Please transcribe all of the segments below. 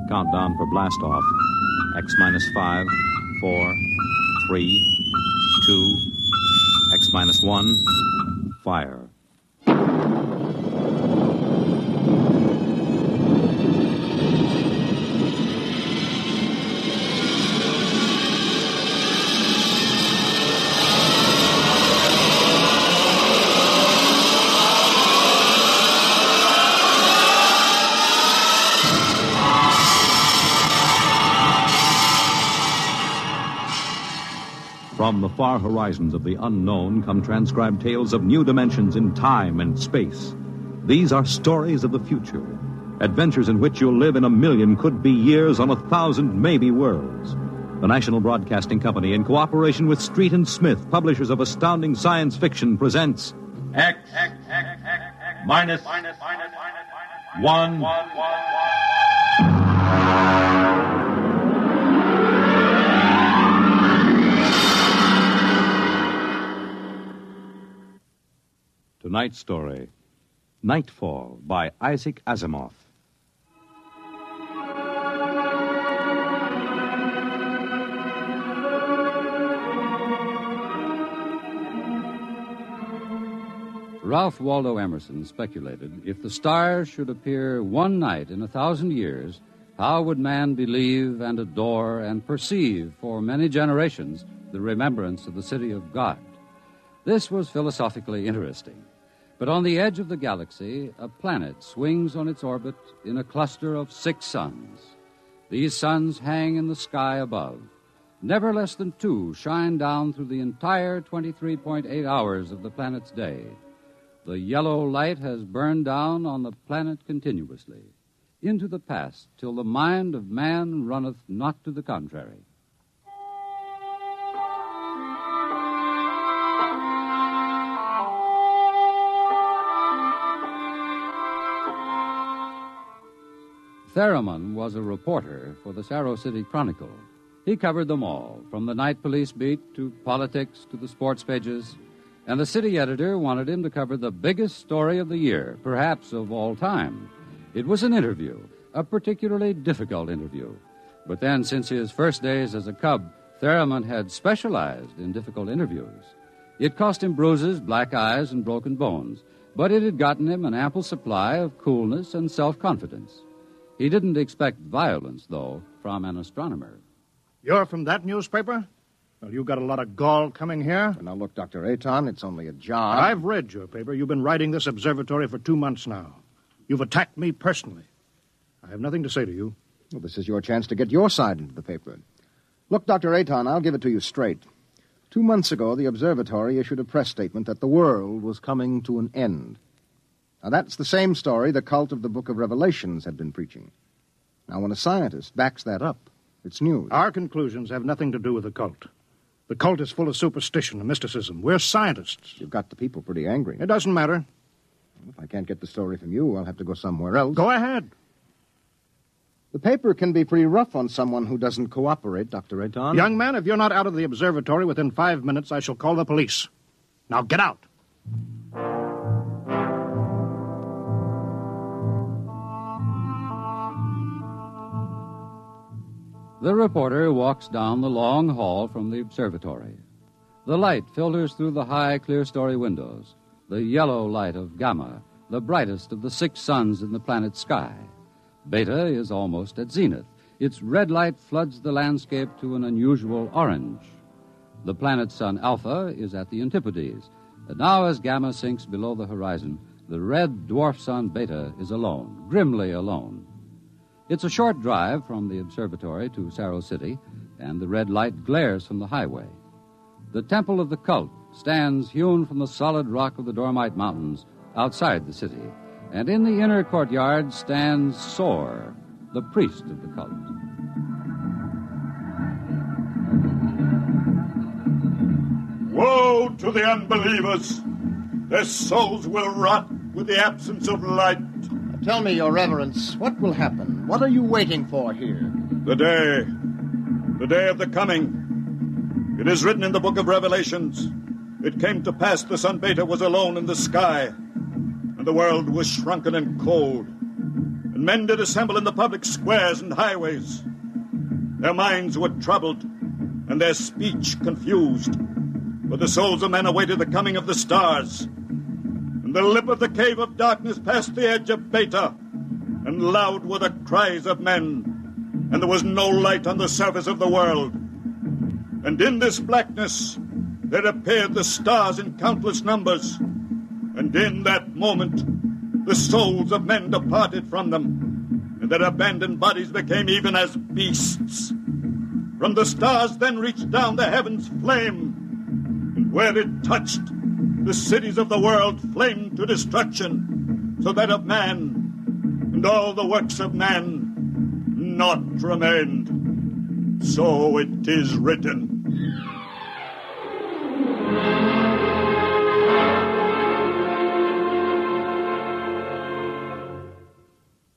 countdown for blast-off. X minus 5, 4, 3, 2, X minus 1, fire. From the far horizons of the unknown come transcribed tales of new dimensions in time and space. These are stories of the future, adventures in which you'll live in a million could-be years on 1,000 maybe worlds. The National Broadcasting Company, in cooperation with Street and Smith, publishers of astounding science fiction, presents X minus 1. Tonight's story, Nightfall, by Isaac Asimov. Ralph Waldo Emerson speculated if the stars should appear one night in 1,000 years, how would man believe and adore and perceive for many generations the remembrance of the city of God? This was philosophically interesting. But on the edge of the galaxy, a planet swings on its orbit in a cluster of 6 suns. These suns hang in the sky above. Never less than 2 shine down through the entire 23.8 hours of the planet's day. The yellow light has burned down on the planet continuously, into the past, till the mind of man runneth not to the contrary. Theremin was a reporter for the Sarrow City Chronicle. He covered them all, from the night police beat to politics to the sports pages, and the city editor wanted him to cover the biggest story of the year, perhaps of all time. It was an interview, a particularly difficult interview. But then, since his first days as a cub, Theremin had specialized in difficult interviews. It cost him bruises, black eyes, and broken bones, but it had gotten him an ample supply of coolness and self-confidence. He didn't expect violence, though, from an astronomer. You're from that newspaper? Well, you got a lot of gall coming here. Now, look, Dr. Aton, it's only a job. I've read your paper. You've been writing this observatory for 2 months now. You've attacked me personally. I have nothing to say to you. Well, this is your chance to get your side into the paper. Look, Dr. Aton, I'll give it to you straight. 2 months ago, the observatory issued a press statement that the world was coming to an end. Now, that's the same story the cult of the Book of Revelations had been preaching. Now, when a scientist backs that up, it's news. Our conclusions have nothing to do with the cult. The cult is full of superstition and mysticism. We're scientists. You've got the people pretty angry. It doesn't matter. If I can't get the story from you, I'll have to go somewhere else. Go ahead. The paper can be pretty rough on someone who doesn't cooperate, Dr. Aton. Young man, if you're not out of the observatory within 5 minutes, I shall call the police. Now get out. The reporter walks down the long hall from the observatory. The light filters through the high, clear-story windows, the yellow light of Gamma, the brightest of the 6 suns in the planet's sky. Beta is almost at zenith. Its red light floods the landscape to an unusual orange. The planet's sun Alpha is at the antipodes, and now as Gamma sinks below the horizon, the red dwarf sun Beta is alone, grimly alone. It's a short drive from the observatory to Sarrow City, and the red light glares from the highway. The temple of the cult stands hewn from the solid rock of the Dormite Mountains outside the city, and in the inner courtyard stands Sor, the priest of the cult. Woe to the unbelievers! Their souls will rot with the absence of light. Tell me, Your Reverence, what will happen? What are you waiting for here? The day of the coming. It is written in the Book of Revelations. It came to pass the sun Beta was alone in the sky, and the world was shrunken and cold. And and men did assemble in the public squares and highways. Their minds were troubled, and their speech confused, for the souls of men awaited the coming of the stars. And the lip of the cave of darkness passed the edge of Beta, and loud were the cries of men, and there was no light on the surface of the world. And in this blackness there appeared the stars in countless numbers, and in that moment the souls of men departed from them, and their abandoned bodies became even as beasts. From the stars then reached down the heavens flame, and where it touched, the cities of the world flamed to destruction, so that of man and all the works of man naught remained. So it is written.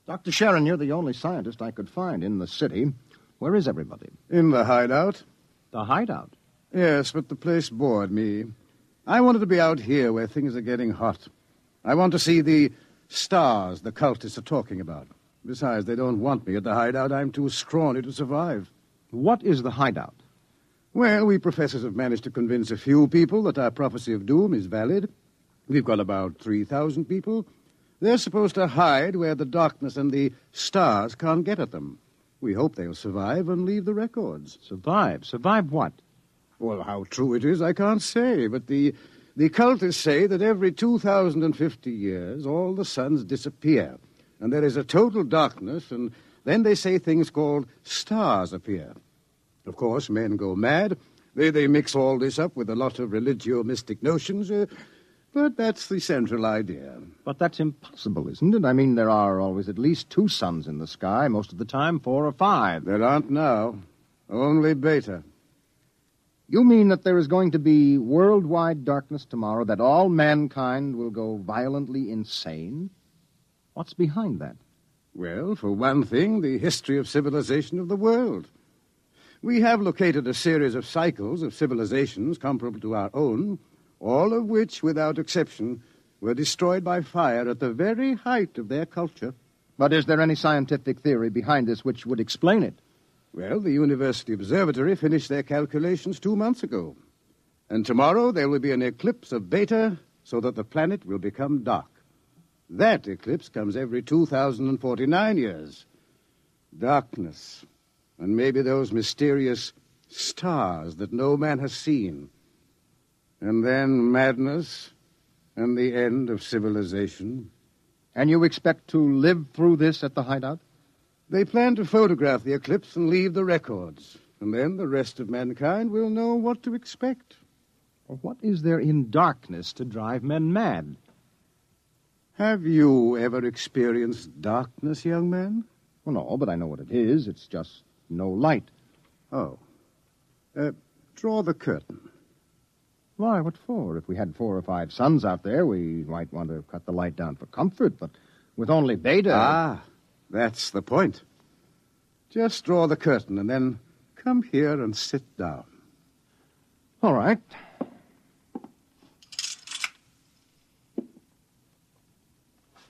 Dr. Sharon, you're the only scientist I could find in the city. Where is everybody? In the hideout. The hideout? Yes, but the place bored me. I wanted to be out here where things are getting hot. I want to see the stars the cultists are talking about. Besides, they don't want me at the hideout. I'm too scrawny to survive. What is the hideout? Well, we professors have managed to convince a few people that our prophecy of doom is valid. We've got about 3,000 people. They're supposed to hide where the darkness and the stars can't get at them. We hope they'll survive and leave the records. Survive? Survive what? Well, how true it is, I can't say, but the cultists say that every 2,050 years all the suns disappear, and there is a total darkness, and then they say things called stars appear. Of course, men go mad. They mix all this up with a lot of religio-mystic notions, but that's the central idea. But that's impossible, isn't it? I mean, there are always at least 2 suns in the sky, most of the time 4 or 5. There aren't now. Only Beta. You mean that there is going to be worldwide darkness tomorrow, that all mankind will go violently insane? What's behind that? Well, for one thing, the history of civilization of the world. We have located a series of cycles of civilizations comparable to our own, all of which, without exception, were destroyed by fire at the very height of their culture. But is there any scientific theory behind this which would explain it? Well, the University Observatory finished their calculations 2 months ago. And tomorrow there will be an eclipse of Beta so that the planet will become dark. That eclipse comes every 2,049 years. Darkness. And maybe those mysterious stars that no man has seen. And then madness and the end of civilization. And you expect to live through this at the hideout? They plan to photograph the eclipse and leave the records. And then the rest of mankind will know what to expect. Well, what is there in darkness to drive men mad? Have you ever experienced darkness, young man? Well, no, but I know what it is. It's just no light. Oh. Draw the curtain. Why, what for? If we had 4 or 5 suns out there, we might want to cut the light down for comfort, but with only Beta... Ah, that's the point. Just draw the curtain and then come here and sit down. All right.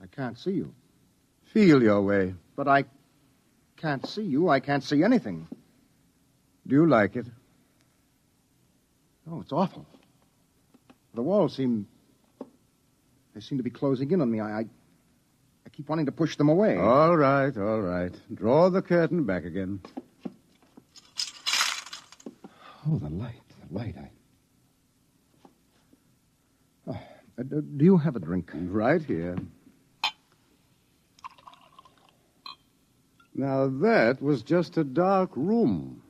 I can't see you. Feel your way. But I can't see you. I can't see anything. Do you like it? Oh, it's awful. The walls seem to be closing in on me. I keep wanting to push them away. All right, all right. Draw the curtain back again. Oh, the light. Do you have a drink? Right here. Now, that was just a dark room.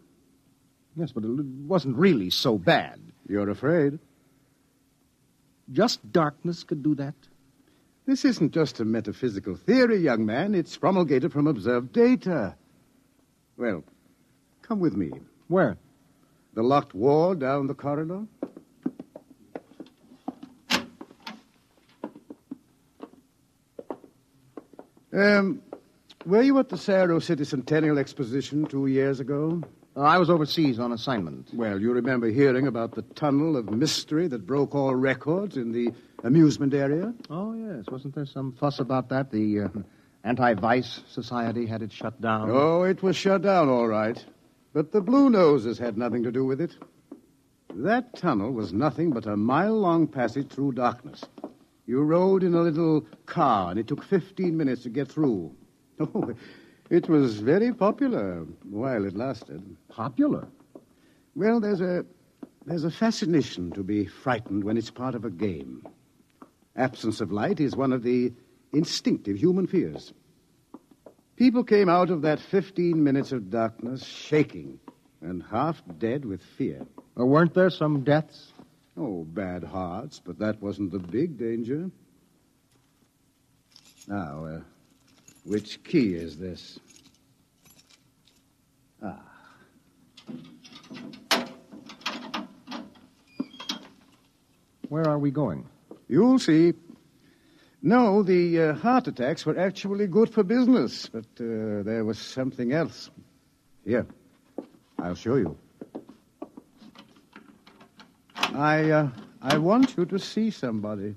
Yes, but it wasn't really so bad. You're afraid? Just darkness could do that? This isn't just a metaphysical theory, young man. It's promulgated from observed data. Well, come with me. Where? The locked wall down the corridor. Were you at the Cerro City Centennial Exposition 2 years ago? I was overseas on assignment. Well, you remember hearing about the tunnel of mystery that broke all records in the amusement area? Oh, yes. Wasn't there some fuss about that? The Anti-Vice Society had it shut down? Oh, it was shut down, all right. But the Blue Noses had nothing to do with it. That tunnel was nothing but a mile-long passage through darkness. You rode in a little car, and it took 15 minutes to get through. Oh, it was very popular while it lasted. Popular? Well, there's a fascination to be frightened when it's part of a game. Absence of light is one of the instinctive human fears. People came out of that 15 minutes of darkness shaking and half dead with fear. Weren't there some deaths? Oh, bad hearts, but that wasn't the big danger. Now, which key is this? Where are we going? You'll see. No, the heart attacks were actually good for business, but there was something else. Here, I'll show you. I want you to see somebody.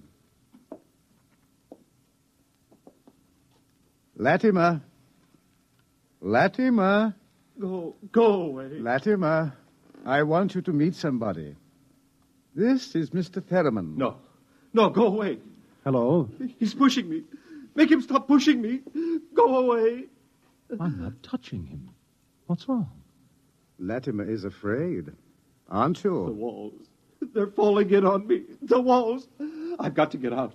Latimer. Latimer. Go away. Latimer, I want you to meet somebody. This is Mr. Theremin. No, go away. Hello? He's pushing me. Make him stop pushing me. Go away. I'm not touching him. What's wrong? Latimer is afraid, aren't you? The walls. They're falling in on me. The walls. I've got to get out.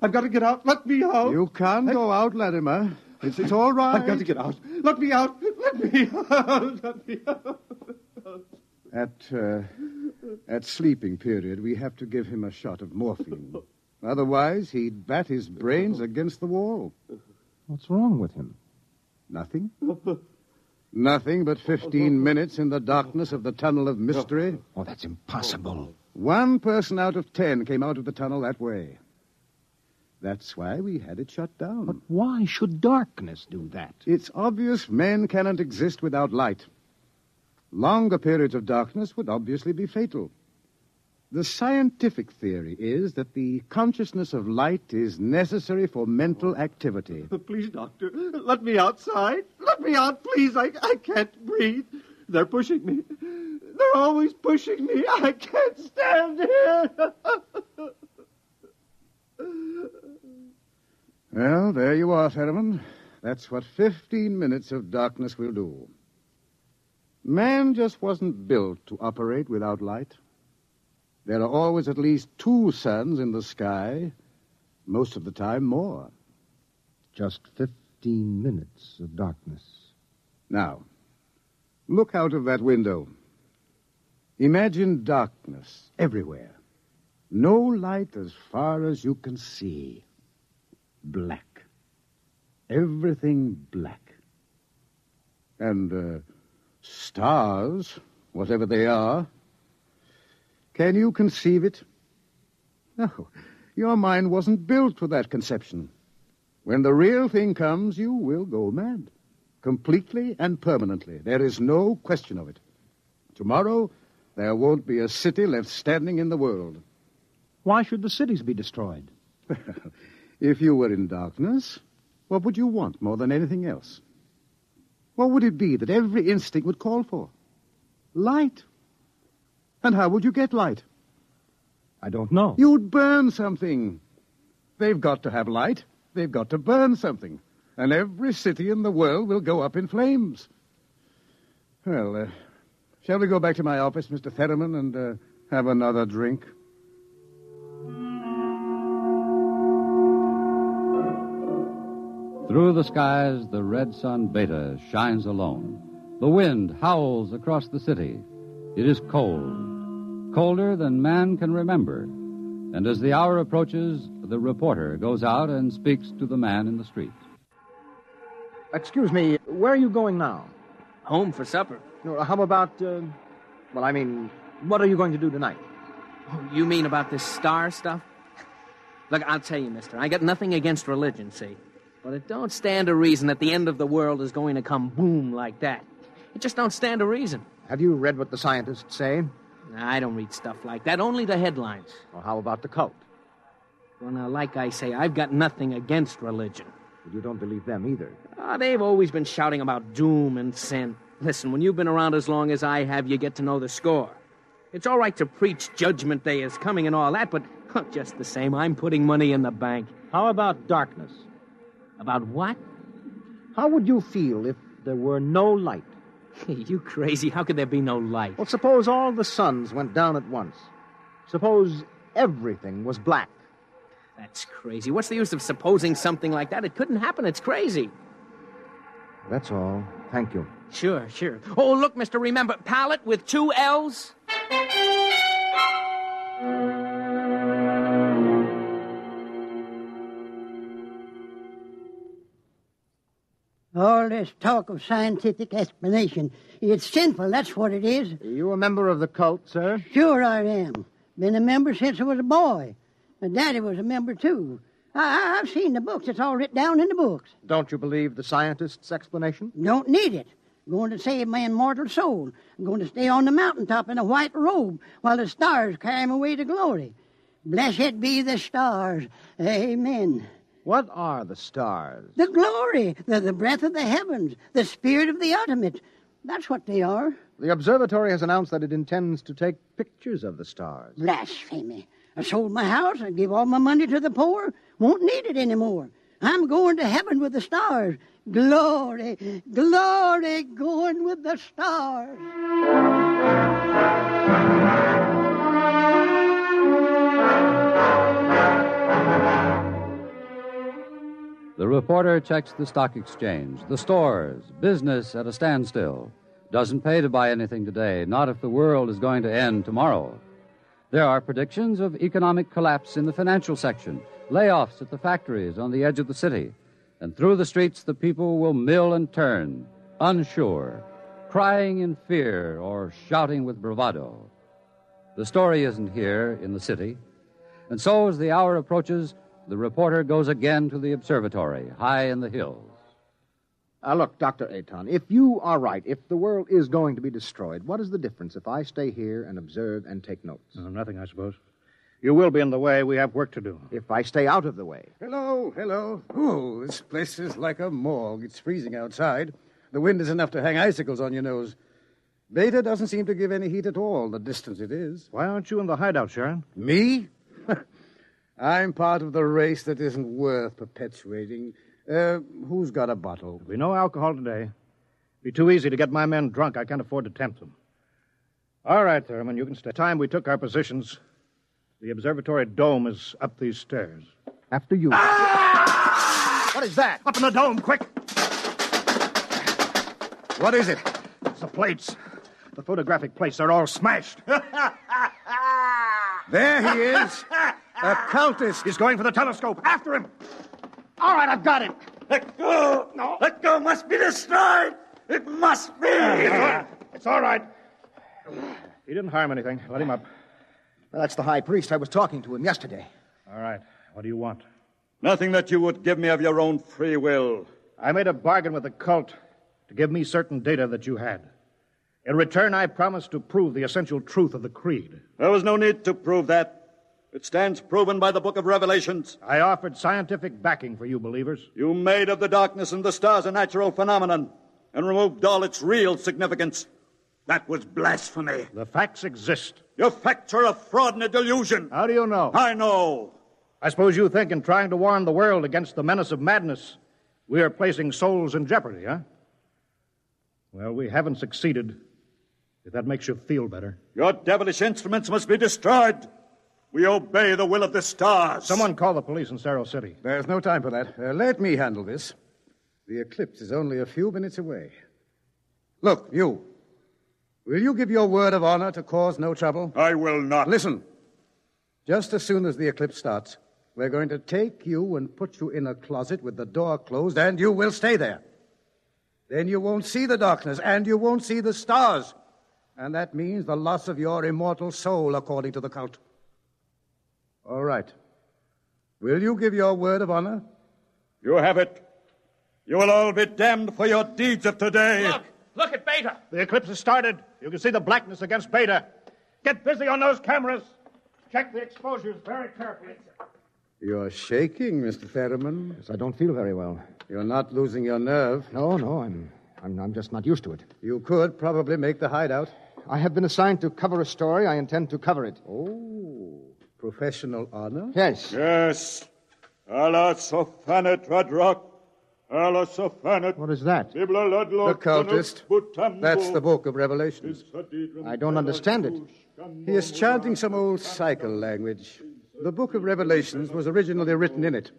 I've got to get out. Let me out. You can't go out, Latimer. It's all right. I've got to get out. Let me out. Let me out. Let me out. At sleeping period, we have to give him a shot of morphine. Otherwise, he'd bat his brains against the wall. What's wrong with him? Nothing. Nothing but 15 minutes in the darkness of the tunnel of mystery. Oh, that's impossible. 1 person out of 10 came out of the tunnel that way. That's why we had it shut down. But why should darkness do that? It's obvious men cannot exist without light. Longer periods of darkness would obviously be fatal. The scientific theory is that the consciousness of light is necessary for mental activity. Please, Doctor, let me outside. Let me out, please. I can't breathe. They're pushing me. They're always pushing me. I can't stand here. Well, there you are, Theremin. That's what 15 minutes of darkness will do. Man just wasn't built to operate without light. There are always at least 2 suns in the sky, most of the time more. Just 15 minutes of darkness. Now, look out of that window. Imagine darkness everywhere. No light as far as you can see. Black. Everything black. And, stars, whatever they are. Can you conceive it? No, your mind wasn't built for that conception. When the real thing comes, you will go mad. Completely and permanently. There is no question of it. Tomorrow, there won't be a city left standing in the world. Why should the cities be destroyed? If you were in darkness, what would you want more than anything else? What would it be that every instinct would call for? Light. And how would you get light? I don't know. You'd burn something. They've got to have light. They've got to burn something. And every city in the world will go up in flames. Well, shall we go back to my office, Mr. Theremin, and have another drink? Through the skies, the red sun Beta shines alone. The wind howls across the city. It is cold, colder than man can remember. And as the hour approaches, the reporter goes out and speaks to the man in the street. Excuse me, where are you going now? Home for supper. How about, what are you going to do tonight? Oh, you mean about this star stuff? Look, I'll tell you, mister, I got nothing against religion, see? But it don't stand to reason that the end of the world is going to come boom like that. It just don't stand to reason. Have you read what the scientists say? I don't read stuff like that, only the headlines. Or how about the cult? Well, now, like I say, I've got nothing against religion. But you don't believe them either. They've always been shouting about doom and sin. Listen, when you've been around as long as I have, you get to know the score. It's all right to preach Judgment Day is coming and all that, but just the same, I'm putting money in the bank. How about darkness? About what? How would you feel if there were no light? You crazy. How could there be no light? Well, suppose all the suns went down at once. Suppose everything was black. That's crazy. What's the use of supposing something like that? It couldn't happen. It's crazy. That's all. Thank you. Sure. Oh, look, mister, remember, pallet with 2 L's? All this talk of scientific explanation, it's sinful, that's what it is. Are you a member of the cult, sir? Sure I am. Been a member since I was a boy. My daddy was a member, too. I've seen the books. It's all written down in the books. Don't you believe the scientist's explanation? Don't need it. I'm going to save my immortal soul. I'm going to stay on the mountaintop in a white robe while the stars carry me away to glory. Blessed be the stars. Amen. What are the stars? The glory, the breath of the heavens, the spirit of the ultimate. That's what they are. The observatory has announced that it intends to take pictures of the stars. Blasphemy. I sold my house and gave all my money to the poor. Won't need it anymore. I'm going to heaven with the stars. Glory, glory, going with the stars. The reporter checks the stock exchange, the stores, business at a standstill. Doesn't pay to buy anything today, not if the world is going to end tomorrow. There are predictions of economic collapse in the financial section, layoffs at the factories on the edge of the city, and through the streets the people will mill and turn, unsure, crying in fear or shouting with bravado. The story isn't here in the city, and so as the hour approaches, the reporter goes again to the observatory, high in the hills. Look, Dr. Aton, if you are right, if the world is going to be destroyed, what is the difference if I stay here and observe and take notes? Nothing, I suppose. You will be in the way. We have work to do. If I stay out of the way. Hello. Oh, this place is like a morgue. It's freezing outside. The wind is enough to hang icicles on your nose. Beta doesn't seem to give any heat at all, the distance it is. Why aren't you in the hideout, Sharon? Me? I'm part of the race that isn't worth perpetuating. Who's got a bottle? There'll be no alcohol today. It'd be too easy to get my men drunk. I can't afford to tempt them. All right, Thurman, you can stay. Time we took our positions, the observatory dome is up these stairs. After you. Ah! What is that? Up in the dome, quick! What is it? It's the plates. The photographic plates, they're all smashed. There he is. A cultist. He's going for the telescope. After him. All right, I've got him. Let go! No. Let go must be destroyed! It must be! It's all right. He didn't harm anything. Let him up. Well, that's the high priest. I was talking to him yesterday. All right. What do you want? Nothing that you would give me of your own free will. I made a bargain with the cult to give me certain data that you had. In return, I promised to prove the essential truth of the creed. There was no need to prove that. It stands proven by the book of Revelations. I offered scientific backing for you believers. You made of the darkness and the stars a natural phenomenon and removed all its real significance. That was blasphemy. The facts exist. Your facts are a fraud and a delusion. How do you know? I know. I suppose you think in trying to warn the world against the menace of madness, we are placing souls in jeopardy, huh? Well, we haven't succeeded, if that makes you feel better. Your devilish instruments must be destroyed. We obey the will of the stars. Someone call the police in Cerro City. There's no time for that. Let me handle this. The eclipse is only a few minutes away. Look, you. Will you give your word of honor to cause no trouble? I will not. Listen. Just as soon as the eclipse starts, we're going to take you and put you in a closet with the door closed, and you will stay there. Then you won't see the darkness, and you won't see the stars. And that means the loss of your immortal soul, according to the cult. All right. Will you give your word of honor? You have it. You will all be damned for your deeds of today. Look at Beta. The eclipse has started. You can see the blackness against Beta. Get busy on those cameras. Check the exposures very carefully. You're shaking, Mr. Ferriman. Yes, I don't feel very well. You're not losing your nerve. No, I'm just not used to it. You could probably make the hideout. I have been assigned to cover a story. I intend to cover it. Oh, professional honor? Yes. Yes. Allah sofanet radrak. Allah sofanet. What is that? The cultist. That's the Book of Revelations. I don't understand it. He is chanting some old cycle language. The Book of Revelations was originally written in it.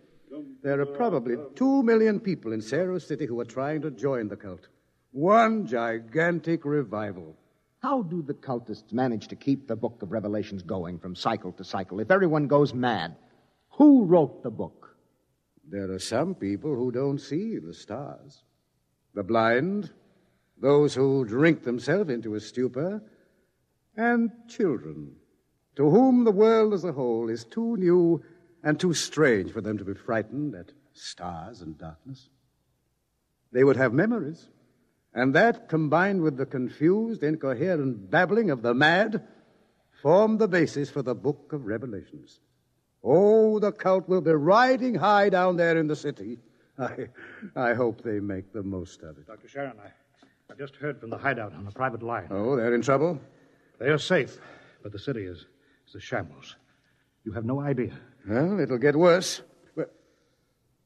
There are probably 2 million people in Cerro City who are trying to join the cult. One gigantic revival. How do the cultists manage to keep the Book of Revelations going from cycle to cycle if everyone goes mad? Who wrote the book? There are some people who don't see the stars. The blind, those who drink themselves into a stupor, and children, to whom the world as a whole is too new and too strange for them to be frightened at stars and darkness. They would have memories, and that, combined with the confused, incoherent babbling of the mad, formed the basis for the Book of Revelations. Oh, the cult will be riding high down there in the city. I hope they make the most of it. Dr. Sharon, I just heard from the hideout on the private line. Oh, they're in trouble? They are safe, but the city is a shambles. You have no idea. Well, it'll get worse. But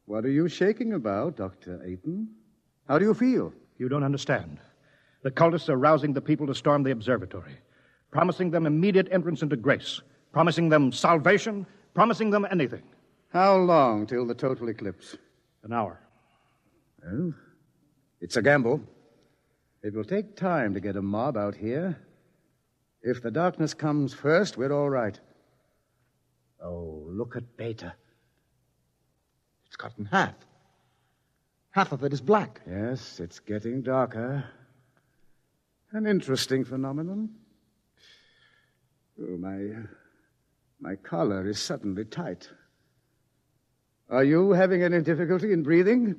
what are you shaking about, Dr. Ayton? How do you feel? You don't understand. The cultists are rousing the people to storm the observatory, promising them immediate entrance into grace, promising them salvation, promising them anything. How long till the total eclipse? An hour. Well, it's a gamble. It will take time to get a mob out here. If the darkness comes first, we're all right. Oh, look at Beta. It's cut in half. Half of it is black. Yes, it's getting darker. An interesting phenomenon. Oh, my collar is suddenly tight. Are you having any difficulty in breathing?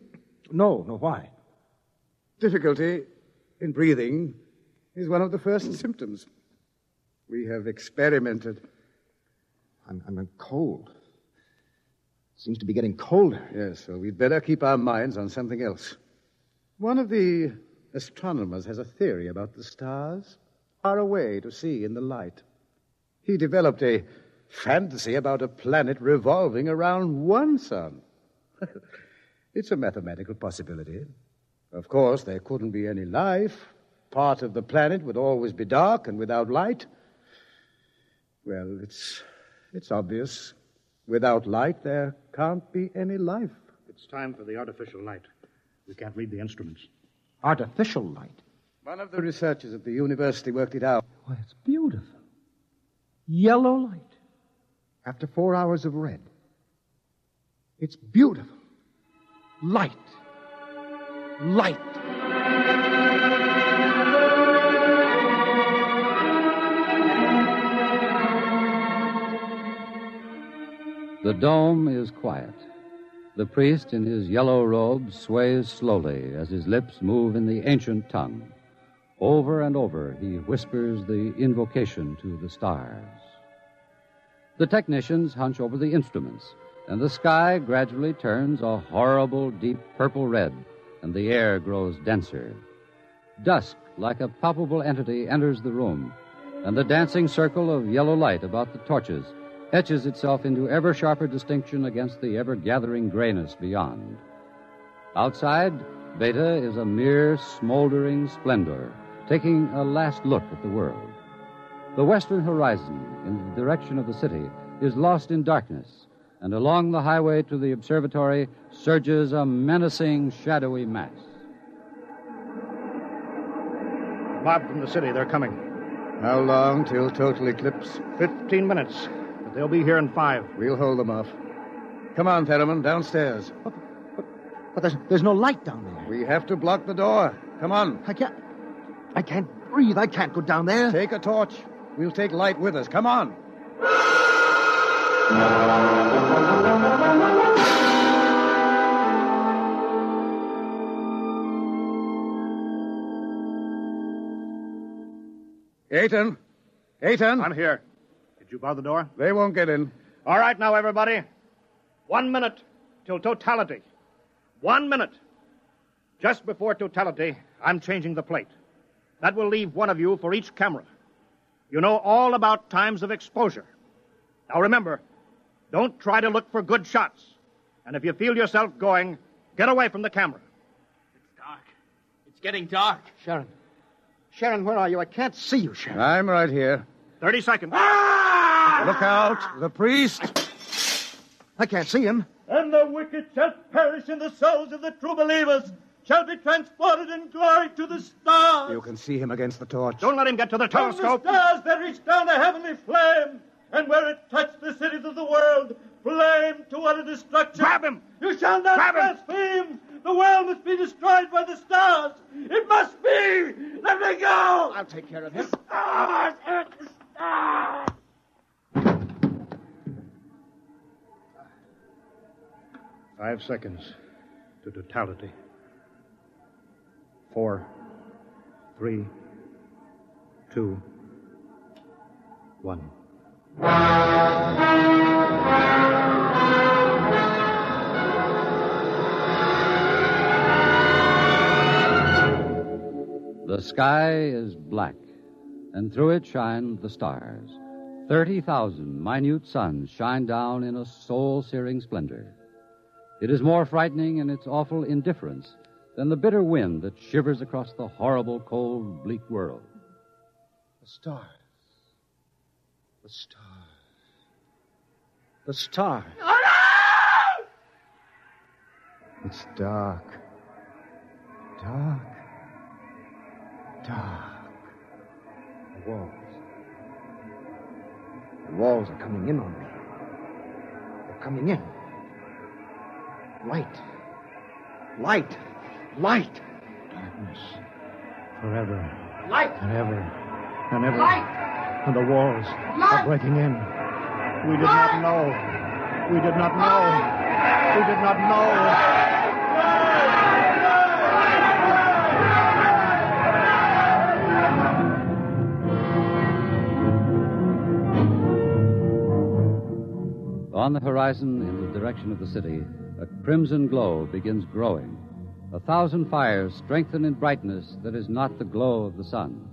No, why? Difficulty in breathing is one of the first symptoms. We have experimented. I'm cold. Seems to be getting colder. Yes, so we'd better keep our minds on something else. One of the astronomers has a theory about the stars, far away to see in the light. He developed a fantasy about a planet revolving around one sun. It's a mathematical possibility. Of course, there couldn't be any life. Part of the planet would always be dark and without light. Well, it's obvious. Without light, there can't be any life. It's time for the artificial light. We can't read the instruments. Artificial light? One of the researchers at the university worked it out. Why, it's beautiful. Yellow light. After 4 hours of red. It's beautiful. Light. Light. The dome is quiet. The priest in his yellow robe sways slowly as his lips move in the ancient tongue. Over and over, he whispers the invocation to the stars. The technicians hunch over the instruments, and the sky gradually turns a horrible deep purple red, and the air grows denser. Dusk, like a palpable entity, enters the room, and the dancing circle of yellow light about the torches etches itself into ever sharper distinction against the ever-gathering grayness beyond. Outside, Beta is a mere smoldering splendor, taking a last look at the world. The western horizon, in the direction of the city, is lost in darkness, and along the highway to the observatory surges a menacing, shadowy mass. The mob from the city, they're coming. How long till total eclipse? 15 minutes. But they'll be here in 5. We'll hold them off. Come on, Ferriman, downstairs. But there's no light down there. We have to block the door. Come on. I can't breathe. I can't go down there. Take a torch. We'll take light with us. Come on. Ayton. I'm here. Did you bar the door? They won't get in. All right, now, everybody. 1 minute till totality. 1 minute. Just before totality, I'm changing the plate. That will leave one of you for each camera. You know all about times of exposure. Now remember, don't try to look for good shots. And if you feel yourself going, get away from the camera. It's dark. It's getting dark. Sharon. Sharon, where are you? I can't see you, Sharon. I'm right here. 30 seconds. Look out, the priest. I can't see him. And the wicked shall perish, and the souls of the true believers shall be transported in glory to the stars. You can see him against the torch. Don't let him get to the From the telescope. stars there reach down a heavenly flame, and where it touched the cities of the world, flame to utter destruction. Grab him! You shall not Grab him! blaspheme! The world must be destroyed by the stars! It must be! Let me go! I'll take care of him. Stars! It's the stars! 5 seconds to totality. 4, 3, 2, 1. The sky is black, and through it shine the stars. 30,000 minute suns shine down in a soul-searing splendor. It is more frightening in its awful indifference than the bitter wind that shivers across the horrible, cold, bleak world. The stars. The stars. The stars. It's dark. Dark. Dark. The walls. The walls are coming in on me. They're coming in. Light. Light. Light. Darkness. Forever. Light. And ever. And ever. Light. And the walls Light. are breaking in. We did not know. We did not know. We did not know. On the horizon, in the direction of the city, a crimson glow begins growing. 1,000 fires strengthen in brightness that is not the glow of the sun.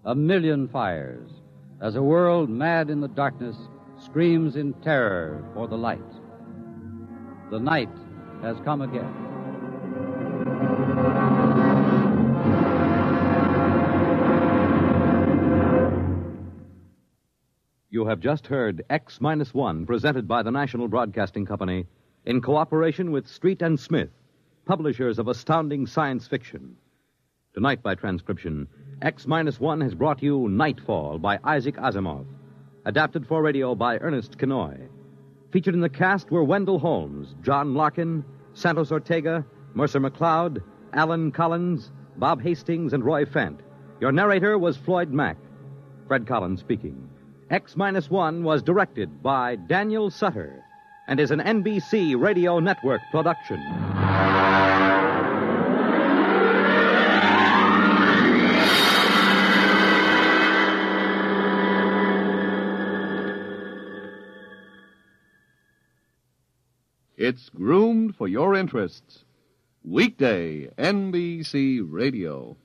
1,000,000 fires, as a world mad in the darkness screams in terror for the light. The night has come again. You have just heard X-1, presented by the National Broadcasting Company in cooperation with Street and Smith, publishers of astounding science fiction. Tonight, by transcription, X-1 has brought you Nightfall by Isaac Asimov, adapted for radio by Ernest Kenoy. Featured in the cast were Wendell Holmes, John Larkin, Santos Ortega, Mercer McLeod, Alan Collins, Bob Hastings, and Roy Fent. Your narrator was Floyd Mack. Fred Collins speaking. X-1 was directed by Daniel Sutter and is an NBC Radio Network production. It's groomed for your interests. Weekday NBC Radio.